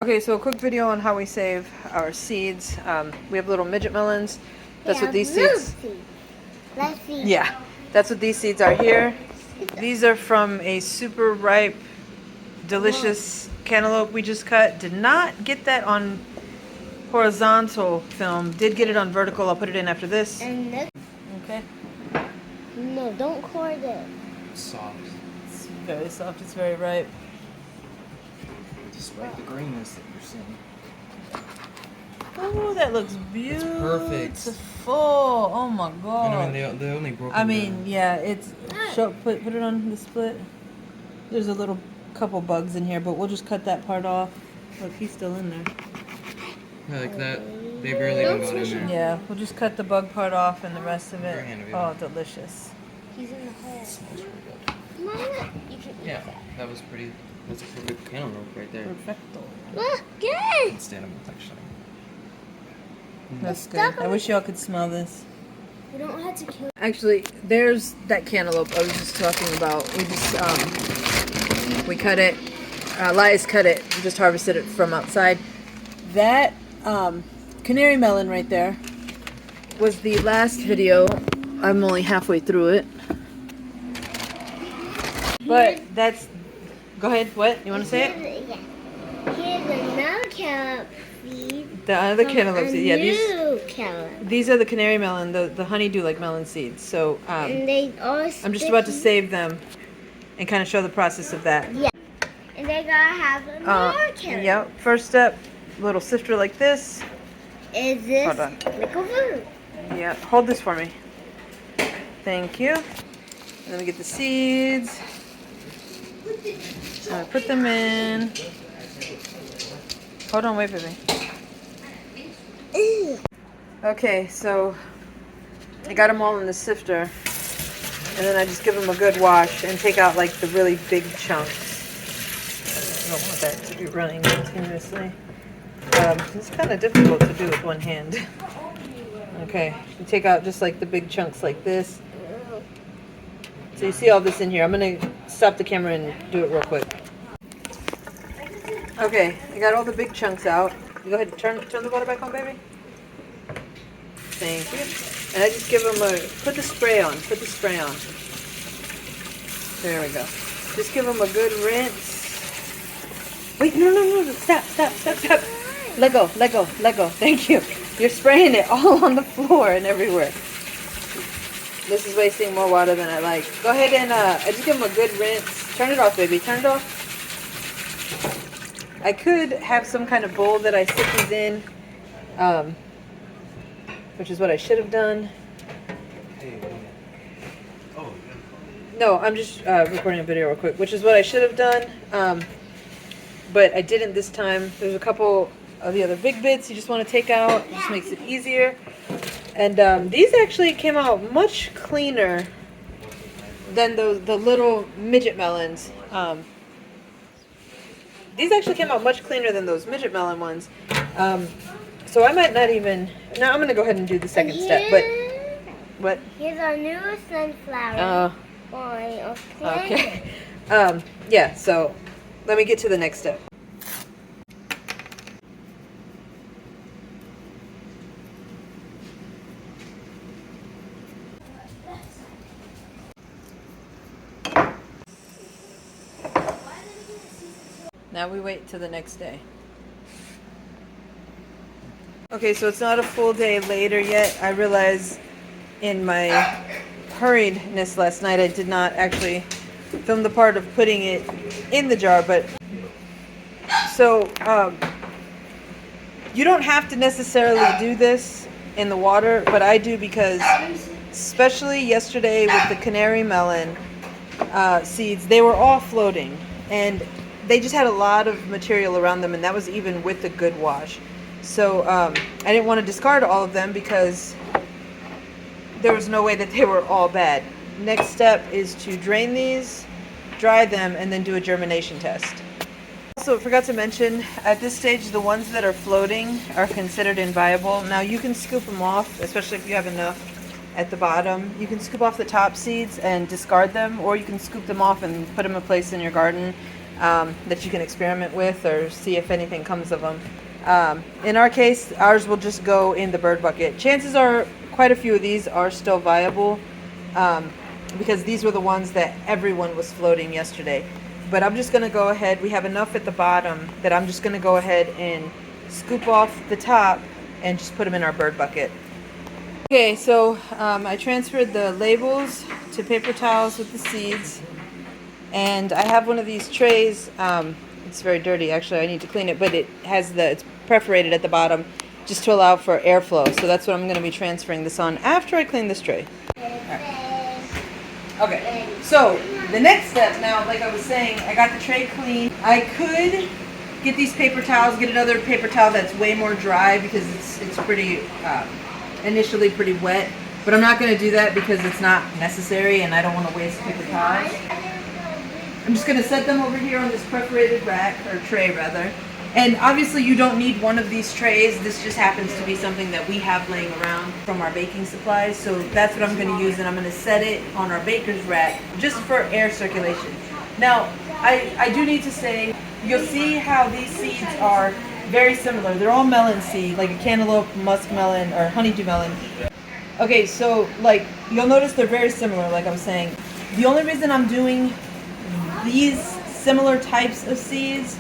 Okay, so a quick video on how we save our seeds. We have little midget melons. That's what these seeds. Yeah, that's what these seeds are here. These are from a super ripe, delicious cantaloupe we just cut. Did not get that on horizontal film. Did get it on vertical. I'll put it in after this. Okay. No, don't cord it. It's soft. It's very soft. It's very ripe. Despite the greenness that you're seeing. Oh, that looks beautiful. It's perfect. Oh my god. I mean, they only broke. I mean, yeah, it's put it on the split. There's a little couple bugs in here, but we'll just cut that part off. Look, he's still in there. Yeah, like that. They barely even got in there. Yeah, we'll just cut the bug part off and the rest of it. Very handy. Oh, delicious. He's in the hole. It smells pretty good. Mama, you can eat Yeah, that was pretty. That's a perfect cantaloupe right there. Perfecto. Look, good. It's animal texture. That's good. I wish y'all could smell this. We don't have to kill. Actually, there's that cantaloupe I was just talking about. We just we cut it. Elias cut it. We just harvested it from outside. That canary melon right there was the last video. I'm only halfway through it. But that's... Go ahead. What? You want to say it? Yeah. Here's another cantaloupe seed. The other cantaloupe seeds. Yeah, these are the canary melon, the honeydew like melon seeds. So and they all I'm just about to save them and kind of show the process of that. Yeah. And they gotta have another cantaloupe. Yep. First step, little sifter like this. Is this Hold on. liquid food? Yeah. Hold this for me. Thank you. And then we get the seeds. Put them in. Hold on, wait, baby. Okay, so I got them all in the sifter, and then I just give them a good wash and take out like the really big chunks. I don't want that to be running continuously. It's kind of difficult to do with one hand. Okay, you take out just like the big chunks like this. So you see all this in here. I'm gonna stop the camera and do it real quick. Okay, I got all the big chunks out. You go ahead and turn the water back on, baby. Thank you. And I just give them put the spray on. Put the spray on. There we go. Just give them a good rinse. Wait, no. Stop. Let go. Thank you. You're spraying it all on the floor and everywhere. This is wasting more water than I like. Go ahead and I just give them a good rinse. Turn it off, baby. Turn it off. I could have some kind of bowl that I stick these in, which is what I should have done. No, I'm just recording a video real quick, which is what I should have done, but I didn't this time. There's a couple of the other big bits you just want to take out. It just makes it easier. And these actually came out much cleaner than the little midget melons. These actually came out much cleaner than those midget melon ones. So I might not even... Now I'm going to go ahead and do the second step. But what? Here's our newest sunflower oil. Okay. Yeah, so let me get to the next step. Now we wait till the next day. Okay, so it's not a full day later yet. I realized in my hurriedness last night I did not actually film the part of putting it in the jar, but so you don't have to necessarily do this in the water, but I do because especially yesterday with the canary melon seeds, they were all floating and they just had a lot of material around them, and that was even with the good wash. So I didn't want to discard all of them because there was no way that they were all bad. Next step is to drain these, dry them, and then do a germination test. Also, forgot to mention, at this stage, the ones that are floating are considered inviable. Now you can scoop them off, especially if you have enough at the bottom. You can scoop off the top seeds and discard them, or you can scoop them off and put them in place in your garden. that you can experiment with or see if anything comes of them. In our case, ours will just go in the bird bucket. Chances are quite a few of these are still viable because these were the ones that everyone was floating yesterday. But I'm just going to go ahead. We have enough at the bottom that I'm just going to go ahead and scoop off the top and just put them in our bird bucket. Okay, so I transferred the labels to paper towels with the seeds. And I have one of these trays. It's very dirty, actually. I need to clean it, but it's perforated at the bottom just to allow for airflow. So that's what I'm going to be transferring this on after I clean this tray. Right. Okay, so the next step now, like I was saying, I got the tray clean. I could get these paper towels, get another paper towel that's way more dry because it's pretty, initially pretty wet. But I'm not going to do that because it's not necessary and I don't want to waste paper towels. I'm just going to set them over here on this perforated rack, or tray rather. And obviously you don't need one of these trays. This just happens to be something that we have laying around from our baking supplies. So that's what I'm going to use, and I'm going to set it on our baker's rack just for air circulation. Now, I do need to say, you'll see how these seeds are very similar. They're all melon seed, like a cantaloupe, muskmelon, or honeydew melon. Okay, so like you'll notice they're very similar, like I was saying. The only reason I'm doing these similar types of seeds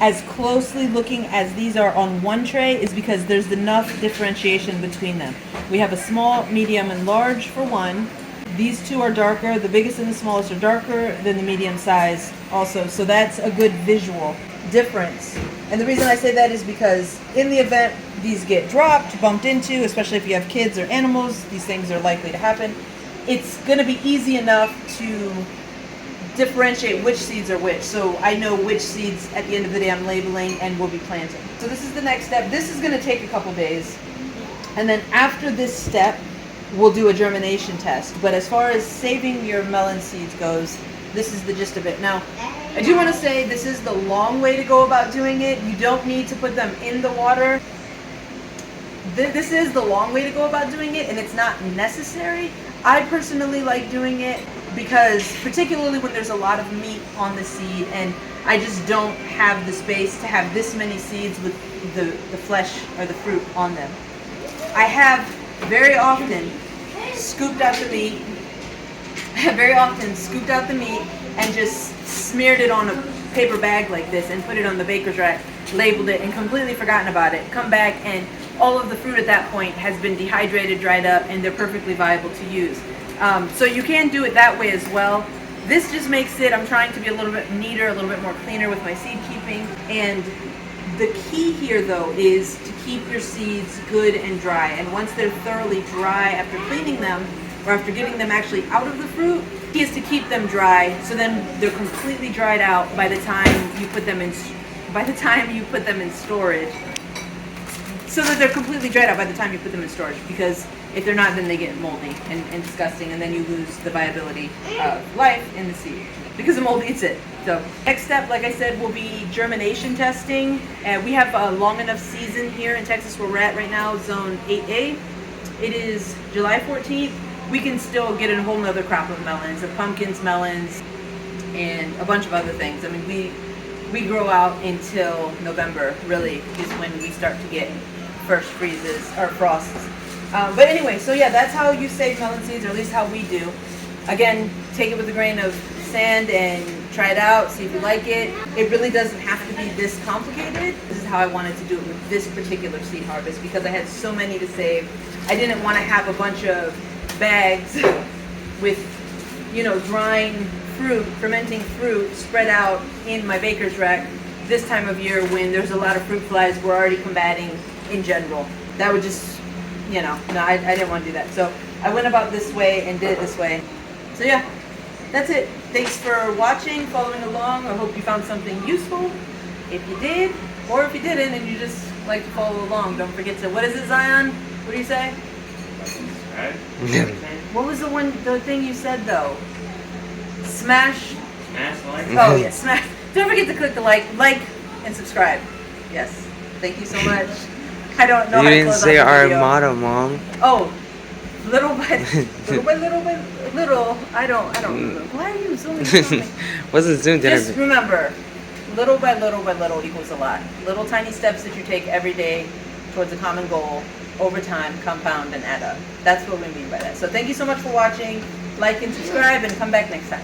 as closely looking as these are on one tray is because there's enough differentiation between them. We have a small, medium, and large for one. These two are darker. The biggest and the smallest are darker than the medium size also. So that's a good visual difference. And the reason I say that is because in the event these get dropped, bumped into, especially if you have kids or animals, these things are likely to happen. It's going to be easy enough to differentiate which seeds are which, so I know which seeds at the end of the day I'm labeling and will be planting. So this is the next step. This is going to take a couple days, and then after this step we'll do a germination test. But as far as saving your melon seeds goes, this is the gist of it. Now I do want to say this is the long way to go about doing it. You don't need to put them in the water. This is the long way to go about doing it, and it's not necessary. I personally like doing it because particularly when there's a lot of meat on the seed and I just don't have the space to have this many seeds with the flesh or the fruit on them. I have very often scooped out the meat and just smeared it on a paper bag like this and put it on the baker's rack, labeled it, and completely forgotten about it. Come back and all of the fruit at that point has been dehydrated, dried up, and they're perfectly viable to use. So you can do it that way as well. This just makes it, I'm trying to be a little bit neater, a little bit more cleaner with my seed keeping. And the key here though is to keep your seeds good and dry. And once they're thoroughly dry after cleaning them, or after getting them actually out of the fruit, the key is to keep them dry so then they're completely dried out by the time you put them in storage. So that they're completely dried out by the time you put them in storage, because if they're not, then they get moldy and disgusting, and then you lose the viability of life in the seed because the mold eats it. So next step, like I said, will be germination testing. We have a long enough season here in Texas where we're at right now, zone 8A. It is July 14th. We can still get a whole nother crop of melons, of pumpkins, melons, and a bunch of other things. I mean, we grow out until November, really, is when we start to get first freezes or frosts. But anyway, so yeah, that's how you save melon seeds, or at least how we do. Again, take it with a grain of sand and try it out, see if you like it. It really doesn't have to be this complicated. This is how I wanted to do it with this particular seed harvest, because I had so many to save. I didn't want to have a bunch of bags with, drying fruit, fermenting fruit spread out in my baker's rack this time of year when there's a lot of fruit flies we're already combating in general. That would just, I didn't want to do that. So I went about this way and did it this way. So yeah, that's it. Thanks for watching, following along. I hope you found something useful. If you did, or if you didn't and you just like to follow along, don't forget to, what is it, Zion? What do you say? What was the thing you said though? Smash like. Oh yeah, smash. Don't forget to click the like, and subscribe. Yes. Thank you so much. I don't know. You didn't say our motto, Mom. Oh, little by little. I don't remember. Why are you zooming? Wasn't zoomed in. Just remember, little by little by little equals a lot. Little tiny steps that you take every day towards a common goal, over time, compound and add up. That's what we mean by that. So thank you so much for watching. Like and subscribe and come back next time.